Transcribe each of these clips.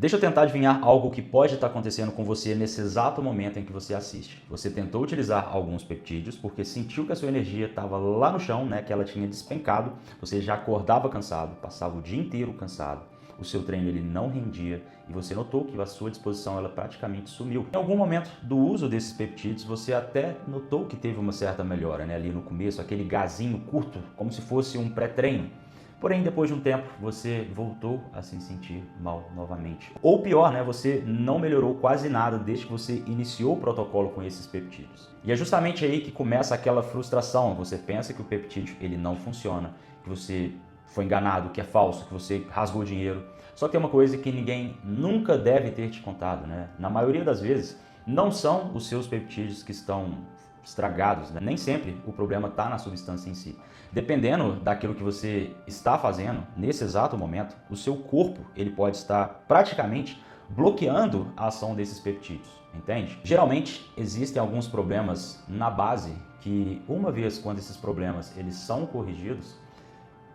Deixa eu tentar adivinhar algo que pode estar acontecendo com você nesse exato momento em que você assiste. Você tentou utilizar alguns peptídeos porque sentiu que a sua energia estava lá no chão, né, que ela tinha despencado, você já acordava cansado, passava o dia inteiro cansado, o seu treino ele não rendia e você notou que a sua disposição ela praticamente sumiu. Em algum momento do uso desses peptídeos, você até notou que teve uma certa melhora, né, ali no começo, aquele gazinho curto, como se fosse um pré-treino. Porém, depois de um tempo, você voltou a se sentir mal novamente. Ou pior, né, você não melhorou quase nada desde que você iniciou o protocolo com esses peptídeos. E é justamente aí que começa aquela frustração. Você pensa que o peptídeo ele não funciona, que você foi enganado, que é falso, que você rasgou dinheiro. Só que tem uma coisa que ninguém nunca deve ter te contado, né? Na maioria das vezes, não são os seus peptídeos que estão estragados, né? Nem sempre o problema está na substância em si. Dependendo daquilo que você está fazendo nesse exato momento, o seu corpo ele pode estar praticamente bloqueando a ação desses peptídeos, entende? Geralmente existem alguns problemas na base que, uma vez quando esses problemas eles são corrigidos,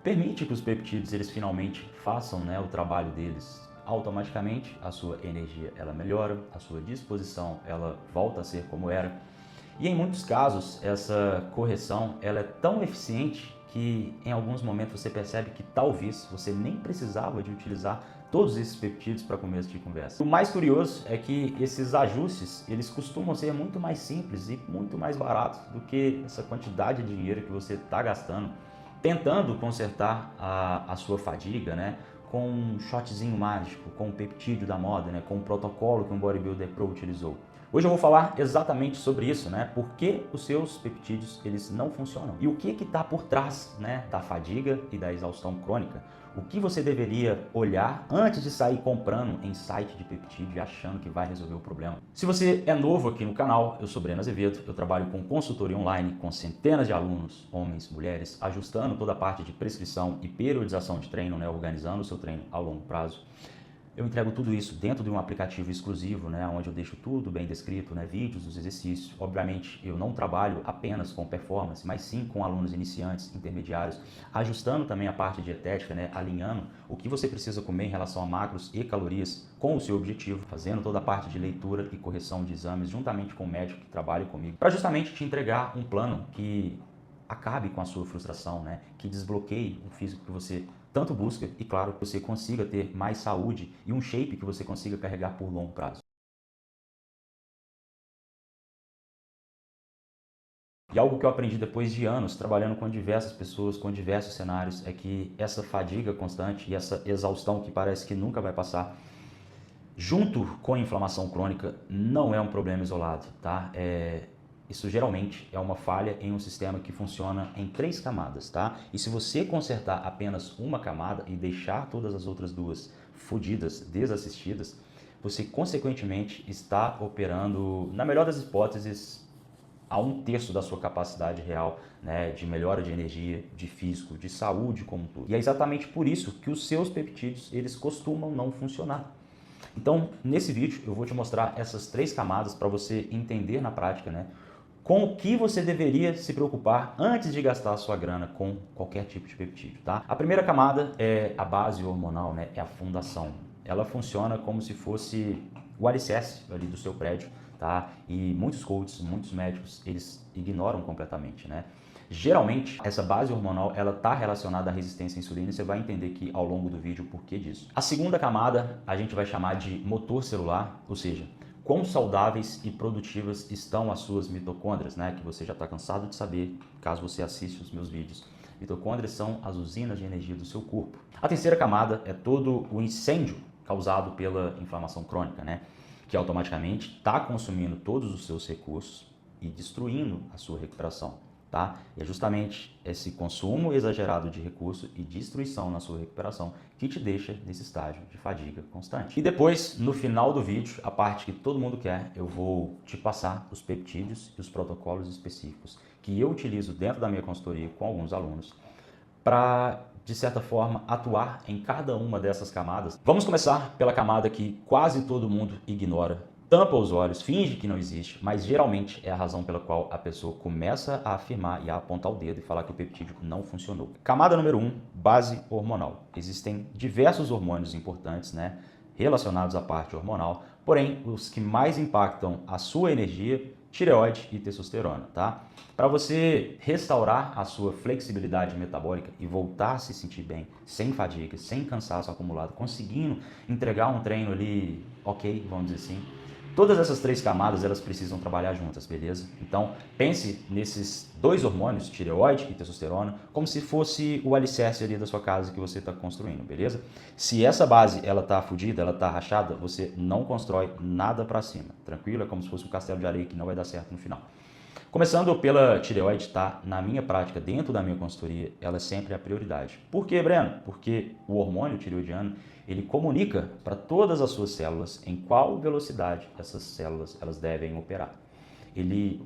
permite que os peptídeos eles finalmente façam, né, o trabalho deles. Automaticamente a sua energia ela melhora, a sua disposição ela volta a ser como era. E em muitos casos, essa correção ela é tão eficiente que em alguns momentos você percebe que talvez você nem precisava de utilizar todos esses peptídeos para começo de conversa. O mais curioso é que esses ajustes, eles costumam ser muito mais simples e muito mais baratos do que essa quantidade de dinheiro que você está gastando tentando consertar a sua fadiga, né? Com um shotzinho mágico, com um peptídeo da moda, né? Com um protocolo que um bodybuilder pro utilizou. Hoje eu vou falar exatamente sobre isso, né? Por que os seus peptídeos eles não funcionam e o que está por trás, né, da fadiga e da exaustão crônica. O que você deveria olhar antes de sair comprando em site de peptídeo e achando que vai resolver o problema. Se você é novo aqui no canal, eu sou Breno Azevedo, eu trabalho com consultoria online com centenas de alunos, homens, mulheres, ajustando toda a parte de prescrição e periodização de treino, né, organizando o seu treino a longo prazo. Eu entrego tudo isso dentro de um aplicativo exclusivo, né, onde eu deixo tudo bem descrito, né, vídeos dos exercícios. Obviamente, eu não trabalho apenas com performance, mas sim com alunos iniciantes, intermediários, ajustando também a parte dietética, né, alinhando o que você precisa comer em relação a macros e calorias com o seu objetivo, fazendo toda a parte de leitura e correção de exames juntamente com o médico que trabalha comigo, para justamente te entregar um plano que acabe com a sua frustração, né, que desbloqueie o físico que você tanto busca e, claro, que você consiga ter mais saúde e um shape que você consiga carregar por longo prazo. E algo que eu aprendi depois de anos trabalhando com diversas pessoas, com diversos cenários, é que essa fadiga constante e essa exaustão que parece que nunca vai passar, junto com a inflamação crônica, não é um problema isolado, tá? Isso geralmente é uma falha em um sistema que funciona em 3 camadas, tá? E se você consertar apenas uma camada e deixar todas as outras duas fodidas, desassistidas, você consequentemente está operando, na melhor das hipóteses, a 1/3 da sua capacidade real, né, de melhora de energia, de físico, de saúde como um todo. E é exatamente por isso que os seus peptídeos, eles costumam não funcionar. Então, nesse vídeo, eu vou te mostrar essas 3 camadas para você entender na prática, né, com o que você deveria se preocupar antes de gastar a sua grana com qualquer tipo de peptídeo, tá? A primeira camada é a base hormonal, né? É a fundação. Ela funciona como se fosse o alicerce ali do seu prédio, tá? E muitos coaches, muitos médicos, eles ignoram completamente, né? Geralmente, essa base hormonal, ela está relacionada à resistência à insulina e você vai entender aqui ao longo do vídeo o porquê disso. A segunda camada, a gente vai chamar de motor celular, ou seja, quão saudáveis e produtivas estão as suas mitocôndrias, né? Que você já está cansado de saber, caso você assista os meus vídeos. Mitocôndrias são as usinas de energia do seu corpo. A terceira camada é todo o incêndio causado pela inflamação crônica, né? Que automaticamente está consumindo todos os seus recursos e destruindo a sua recuperação. Tá? E é justamente esse consumo exagerado de recurso e destruição na sua recuperação que te deixa nesse estágio de fadiga constante. E depois, no final do vídeo, a parte que todo mundo quer, eu vou te passar os peptídeos e os protocolos específicos que eu utilizo dentro da minha consultoria com alguns alunos para, de certa forma, atuar em cada uma dessas camadas. Vamos começar pela camada que quase todo mundo ignora, tampa os olhos, finge que não existe, mas geralmente é a razão pela qual a pessoa começa a afirmar e a apontar o dedo e falar que o peptídeo não funcionou. Camada número 1, base hormonal. Existem diversos hormônios importantes, né, relacionados à parte hormonal, porém os que mais impactam a sua energia, tireoide e testosterona, tá? Para você restaurar a sua flexibilidade metabólica e voltar a se sentir bem, sem fadiga, sem cansaço acumulado, conseguindo entregar um treino ali, ok, vamos dizer assim, todas essas três camadas, elas precisam trabalhar juntas, beleza? Então, pense nesses dois hormônios, tireoide e testosterona, como se fosse o alicerce ali da sua casa que você está construindo, beleza? Se essa base, ela tá fodida, ela tá rachada, você não constrói nada para cima, tranquilo? É como se fosse um castelo de areia que não vai dar certo no final. Começando pela tireoide, tá? Na minha prática, dentro da minha consultoria, ela é sempre a prioridade. Por quê, Breno? Porque o hormônio tireoidiano, ele comunica para todas as suas células em qual velocidade essas células elas devem operar.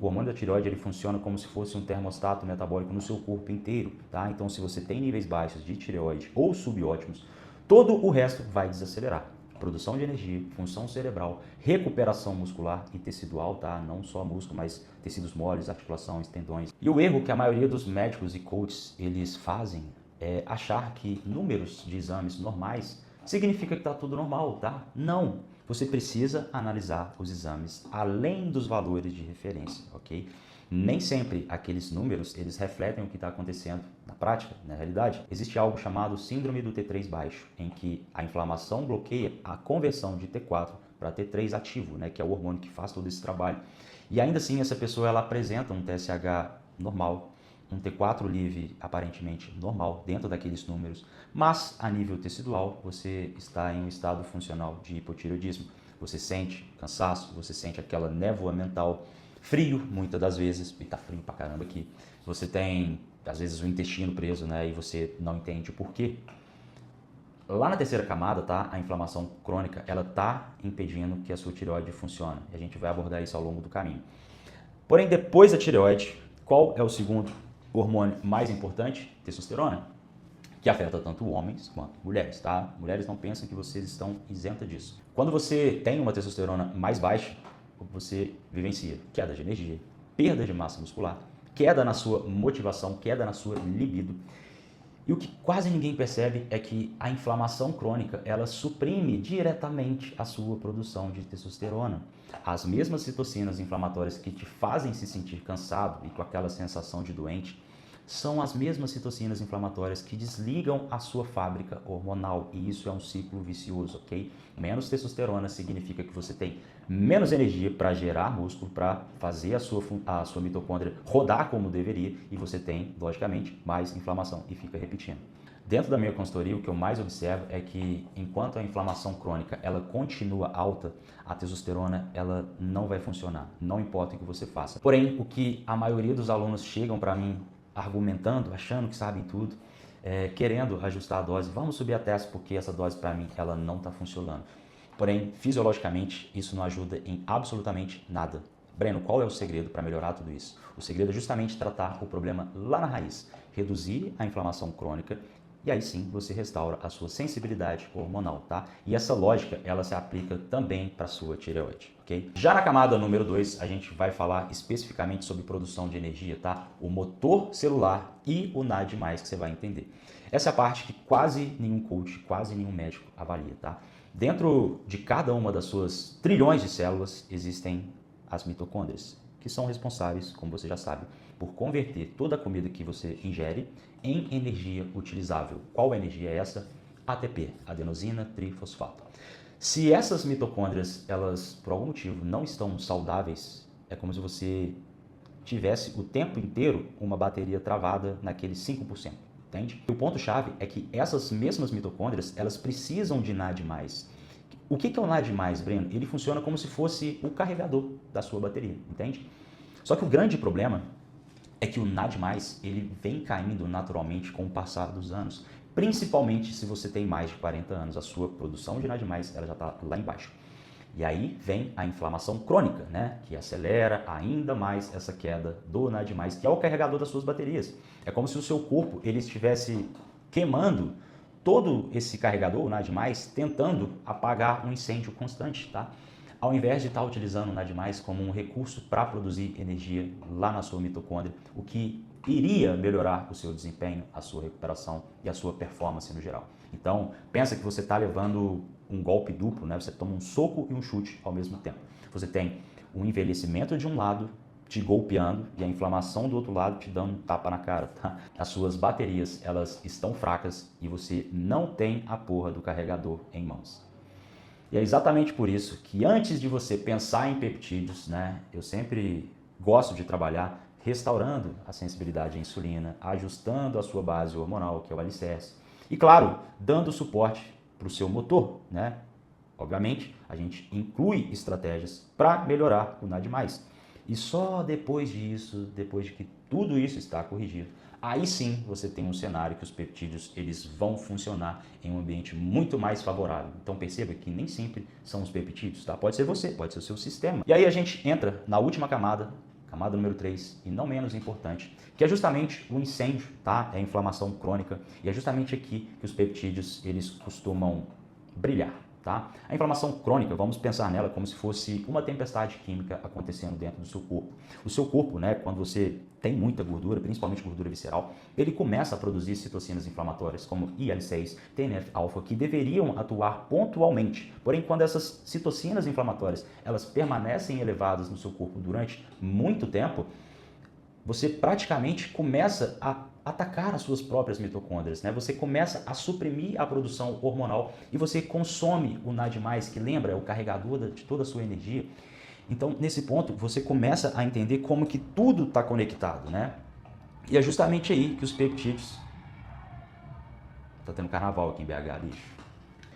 O hormônio da tireoide, ele funciona como se fosse um termostato metabólico no seu corpo inteiro, tá? Então, se você tem níveis baixos de tireoide ou subótimos, todo o resto vai desacelerar. Produção de energia, função cerebral, recuperação muscular e tecidual, tá? Não só músculo, mas tecidos moles, articulações, tendões. E o erro que a maioria dos médicos e coaches eles fazem é achar que números de exames normais significa que está tudo normal, tá? Não. Você precisa analisar os exames além dos valores de referência, ok? Nem sempre aqueles números, eles refletem o que está acontecendo na prática, na realidade. Existe algo chamado síndrome do T3 baixo, em que a inflamação bloqueia a conversão de T4 para T3 ativo, né, que é o hormônio que faz todo esse trabalho. E ainda assim, essa pessoa ela apresenta um TSH normal, um T4 livre aparentemente normal dentro daqueles números, mas a nível tecidual você está em um estado funcional de hipotireoidismo. Você sente cansaço, você sente aquela névoa mental, frio muitas das vezes, e tá frio pra caramba aqui. Você tem às vezes o intestino preso, né, e você não entende o porquê. Lá na terceira camada, tá, a inflamação crônica, ela tá impedindo que a sua tireoide funcione. E a gente vai abordar isso ao longo do caminho. Porém, depois da tireoide, qual é o segundo hormônio mais importante? Testosterona, que afeta tanto homens quanto mulheres, tá? Mulheres não pensam que vocês estão isentas disso. Quando você tem uma testosterona mais baixa, você vivencia queda de energia, perda de massa muscular, queda na sua motivação, queda na sua libido. E o que quase ninguém percebe é que a inflamação crônica, ela suprime diretamente a sua produção de testosterona. As mesmas citocinas inflamatórias que te fazem se sentir cansado e com aquela sensação de doente, são as mesmas citocinas inflamatórias que desligam a sua fábrica hormonal, e isso é um ciclo vicioso, ok? Menos testosterona significa que você tem menos energia para gerar músculo, para fazer a sua mitocôndria rodar como deveria, e você tem, logicamente, mais inflamação e fica repetindo. Dentro da minha consultoria, o que eu mais observo é que enquanto a inflamação crônica ela continua alta, a testosterona ela não vai funcionar, não importa o que você faça. Porém, o que a maioria dos alunos chegam para mim argumentando, achando que sabem tudo, querendo ajustar a dose, vamos subir a testa porque essa dose para mim ela não está funcionando. Porém, fisiologicamente, isso não ajuda em absolutamente nada. Breno, qual é o segredo para melhorar tudo isso? O segredo é justamente tratar o problema lá na raiz, reduzir a inflamação crônica, e aí sim você restaura a sua sensibilidade hormonal, tá? E essa lógica, ela se aplica também para a sua tireoide, ok? Já na camada número 2, a gente vai falar especificamente sobre produção de energia, tá? O motor celular e o NAD+, que você vai entender. Essa é a parte que quase nenhum coach, quase nenhum médico avalia, tá? Dentro de cada uma das suas trilhões de células existem as mitocôndrias, que são responsáveis, como você já sabe, por converter toda a comida que você ingere em energia utilizável. Qual energia é essa? ATP, adenosina trifosfato. Se essas mitocôndrias, elas por algum motivo não estão saudáveis, é como se você tivesse o tempo inteiro uma bateria travada naqueles 5%, entende? E o ponto-chave é que essas mesmas mitocôndrias, elas precisam de NAD+. O que é o NAD+, Breno? Ele funciona como se fosse o carregador da sua bateria, entende? Só que o grande problema é que o NAD+, ele vem caindo naturalmente com o passar dos anos, principalmente se você tem mais de 40 anos, a sua produção de NAD+, ela já está lá embaixo. E aí vem a inflamação crônica, né, que acelera ainda mais essa queda do NAD+, que é o carregador das suas baterias. É como se o seu corpo ele estivesse queimando todo esse carregador, o NAD+, tentando apagar um incêndio constante, tá? Ao invés de estar utilizando o NAD+, como um recurso para produzir energia lá na sua mitocôndria, o que iria melhorar o seu desempenho, a sua recuperação e a sua performance no geral. Então, pensa que você está levando um golpe duplo, né? Você toma um soco e um chute ao mesmo tempo. Você tem o envelhecimento de um lado te golpeando e a inflamação do outro lado te dando um tapa na cara, tá? As suas baterias, elas estão fracas e você não tem a porra do carregador em mãos. E é exatamente por isso que antes de você pensar em peptídeos, né, eu sempre gosto de trabalhar restaurando a sensibilidade à insulina, ajustando a sua base hormonal, que é o alicerce, e claro, dando suporte para o seu motor, né? Obviamente, a gente inclui estratégias para melhorar o NAD+. E só depois disso, depois de que tudo isso está corrigido, aí sim você tem um cenário que os peptídeos eles vão funcionar em um ambiente muito mais favorável. Então perceba que nem sempre são os peptídeos, tá? Pode ser você, pode ser o seu sistema. E aí a gente entra na última camada, camada número 3, e não menos importante, que é justamente o incêndio, tá? É a inflamação crônica, e é justamente aqui que os peptídeos eles costumam brilhar. Tá? A inflamação crônica, vamos pensar nela como se fosse uma tempestade química acontecendo dentro do seu corpo. O seu corpo, né, quando você tem muita gordura, principalmente gordura visceral, ele começa a produzir citocinas inflamatórias como IL-6, TNF-alfa, que deveriam atuar pontualmente. Porém, quando essas citocinas inflamatórias elas permanecem elevadas no seu corpo durante muito tempo, você praticamente começa a atacar as suas próprias mitocôndrias, né? Você começa a suprimir a produção hormonal e você consome o NAD+, que lembra, é o carregador de toda a sua energia. Então, nesse ponto, você começa a entender como que tudo está conectado, né? E é justamente aí que os peptídeos... Tá tendo carnaval aqui em BH, bicho.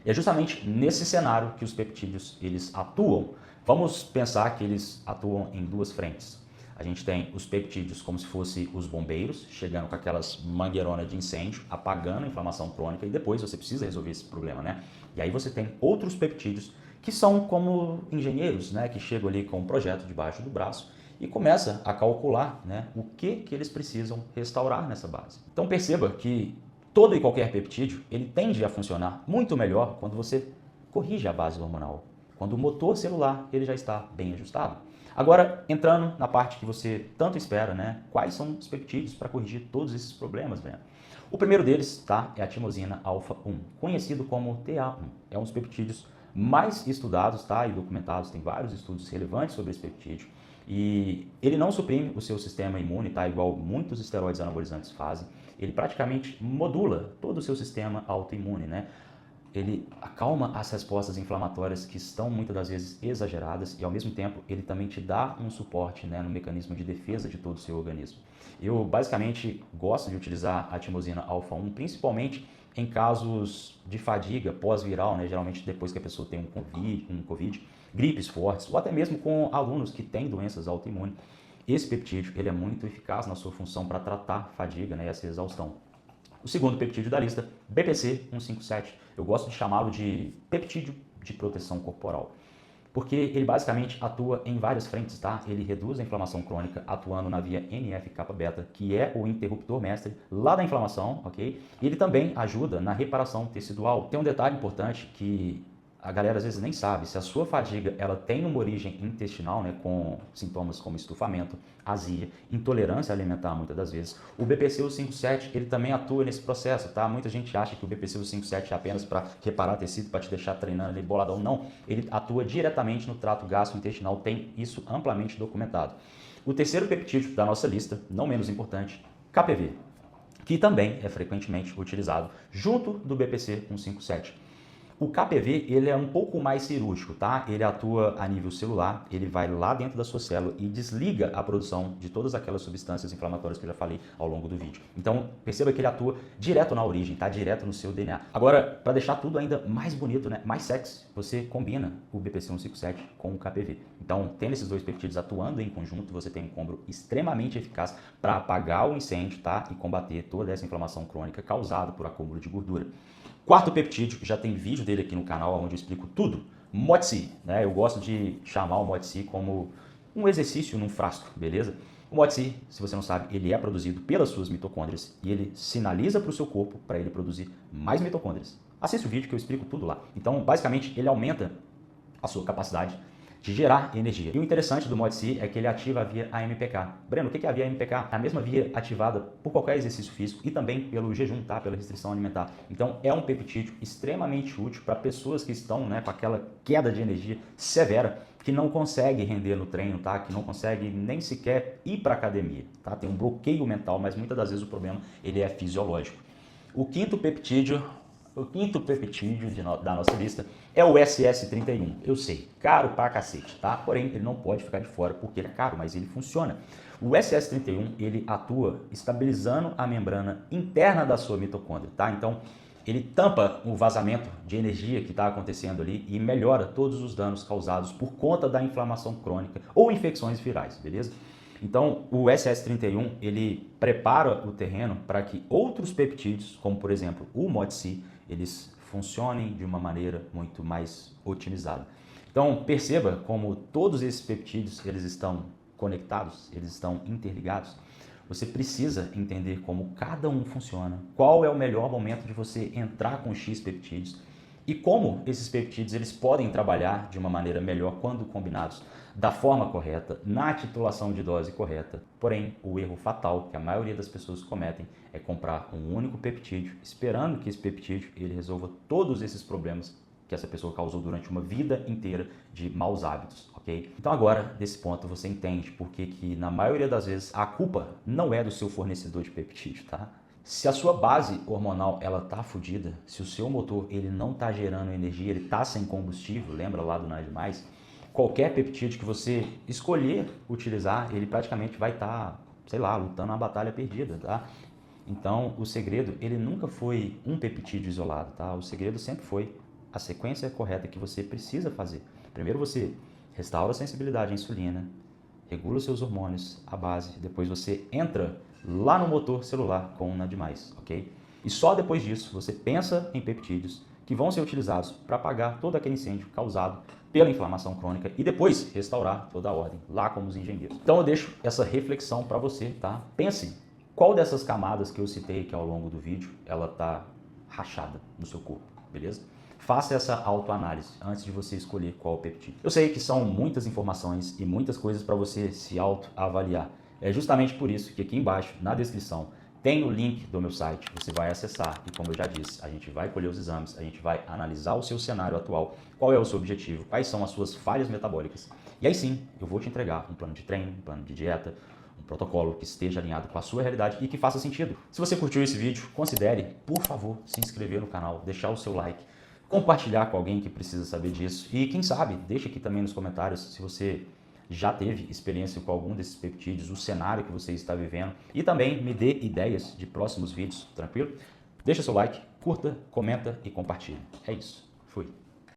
E é justamente nesse cenário que os peptídeos, eles atuam. Vamos pensar que eles atuam em duas frentes. A gente tem os peptídeos como se fossem os bombeiros, chegando com aquelas mangueironas de incêndio, apagando a inflamação crônica e depois você precisa resolver esse problema, né? E aí você tem outros peptídeos que são como engenheiros, né? Que chegam ali com um projeto debaixo do braço e começa a calcular, né? O que eles precisam restaurar nessa base. Então perceba que todo e qualquer peptídeo, ele tende a funcionar muito melhor quando você corrige a base hormonal. Quando o motor celular ele já está bem ajustado. Agora, entrando na parte que você tanto espera, né? Quais são os peptídeos para corrigir todos esses problemas, né? O primeiro deles, tá? É a tirosina alfa-1, conhecido como TA1. É um dos peptídeos mais estudados, tá? E documentados, tem vários estudos relevantes sobre esse peptídeo. E ele não suprime o seu sistema imune, tá? Igual muitos esteroides anabolizantes fazem. Ele praticamente modula todo o seu sistema autoimune, né? Ele acalma as respostas inflamatórias que estão muitas das vezes exageradas e ao mesmo tempo ele também te dá um suporte, né, no mecanismo de defesa de todo o seu organismo. Eu basicamente gosto de utilizar a tirosina alfa-1 principalmente em casos de fadiga pós-viral, né, geralmente depois que a pessoa tem um COVID, gripes fortes ou até mesmo com alunos que têm doenças autoimunes. Esse peptídeo ele é muito eficaz na sua função para tratar fadiga, né, e essa exaustão. O segundo peptídeo da lista, BPC 157, eu gosto de chamá-lo de peptídeo de proteção corporal, porque ele basicamente atua em várias frentes, tá? Ele reduz a inflamação crônica atuando na via NF-κ-beta, que é o interruptor mestre lá da inflamação, ok? E ele também ajuda na reparação tecidual. Tem um detalhe importante que a galera às vezes nem sabe, se a sua fadiga ela tem uma origem intestinal, né, com sintomas como estufamento, azia, intolerância alimentar muitas das vezes, o BPC 157 ele também atua nesse processo, tá? Muita gente acha que o BPC 157 é apenas para reparar tecido, para te deixar treinando ali boladão, não. Ele atua diretamente no trato gastrointestinal, tem isso amplamente documentado. O terceiro peptídeo da nossa lista, não menos importante, KPV, que também é frequentemente utilizado junto do BPC 157. O KPV ele é um pouco mais cirúrgico, tá? Ele atua a nível celular, ele vai lá dentro da sua célula e desliga a produção de todas aquelas substâncias inflamatórias que eu já falei ao longo do vídeo. Então, perceba que ele atua direto na origem, tá? Direto no seu DNA. Agora, para deixar tudo ainda mais bonito, né? Mais sexy, você combina o BPC 157 com o KPV. Então, tendo esses dois peptídeos atuando em conjunto, você tem um combo extremamente eficaz para apagar o incêndio, tá? E combater toda essa inflamação crônica causada por acúmulo de gordura. Quarto peptídeo, já tem vídeo dele aqui no canal onde eu explico tudo, MOTS-c, né? Eu gosto de chamar o MOTS-c como um exercício num frasco, beleza? O MOTS-c, se você não sabe, ele é produzido pelas suas mitocôndrias e ele sinaliza para o seu corpo para ele produzir mais mitocôndrias. Assista o vídeo que eu explico tudo lá. Então, basicamente, ele aumenta a sua capacidade de gerar energia. E o interessante do ModC é que ele ativa a via AMPK. Breno, o que é a via AMPK? É a mesma via ativada por qualquer exercício físico e também pelo jejum, tá? Pela restrição alimentar. Então é um peptídeo extremamente útil para pessoas que estão, né, com aquela queda de energia severa, que não consegue render no treino, tá? Que não consegue nem sequer ir para academia, tá? Tem um bloqueio mental, mas muitas das vezes o problema ele é fisiológico. O quinto peptídeo da nossa lista é o SS31. Eu sei, caro pra cacete, tá? Porém, ele não pode ficar de fora porque ele é caro, mas ele funciona. O SS31, ele atua estabilizando a membrana interna da sua mitocôndria, tá? Então, ele tampa o vazamento de energia que está acontecendo ali e melhora todos os danos causados por conta da inflamação crônica ou infecções virais, beleza? Então, o SS31, ele prepara o terreno para que outros peptídeos, como por exemplo o ModC, eles funcionem de uma maneira muito mais otimizada. Então, perceba como todos esses peptídeos, eles estão conectados, eles estão interligados. Você precisa entender como cada um funciona, qual é o melhor momento de você entrar com X peptídeos e como esses peptídeos eles podem trabalhar de uma maneira melhor quando combinados da forma correta, na titulação de dose correta. Porém, o erro fatal que a maioria das pessoas cometem é comprar um único peptídeo, esperando que esse peptídeo ele resolva todos esses problemas que essa pessoa causou durante uma vida inteira de maus hábitos, ok? Então agora, desse ponto, você entende por que na maioria das vezes a culpa não é do seu fornecedor de peptídeo, tá? Se a sua base hormonal ela tá fodida, se o seu motor ele não tá gerando energia, ele tá sem combustível, lembra lá do Nada Mais? Qualquer peptídeo que você escolher utilizar, ele praticamente vai estar, sei lá, lutando uma batalha perdida, tá? Então, o segredo, ele nunca foi um peptídeo isolado, tá? O segredo sempre foi a sequência correta que você precisa fazer. Primeiro você restaura a sensibilidade à insulina, regula os seus hormônios, a base, depois você entra lá no motor celular com o Nada Mais, ok? E só depois disso você pensa em peptídeos que vão ser utilizados para apagar todo aquele incêndio causado pela inflamação crônica e depois restaurar toda a ordem, lá como os engenheiros. Então eu deixo essa reflexão para você, tá? Pense, qual dessas camadas que eu citei aqui ao longo do vídeo, ela tá rachada no seu corpo, beleza? Faça essa autoanálise antes de você escolher qual peptídeo. Eu sei que são muitas informações e muitas coisas para você se autoavaliar. É justamente por isso que aqui embaixo, na descrição, tem o link do meu site, você vai acessar e como eu já disse, a gente vai colher os exames, a gente vai analisar o seu cenário atual, qual é o seu objetivo, quais são as suas falhas metabólicas. E aí sim, eu vou te entregar um plano de treino, um plano de dieta, um protocolo que esteja alinhado com a sua realidade e que faça sentido. Se você curtiu esse vídeo, considere, por favor, se inscrever no canal, deixar o seu like, compartilhar com alguém que precisa saber disso e quem sabe, deixa aqui também nos comentários se você já teve experiência com algum desses peptídeos, o cenário que você está vivendo e também me dê ideias de próximos vídeos, tranquilo? Deixa seu like, curta, comenta e compartilhe. É isso. Fui.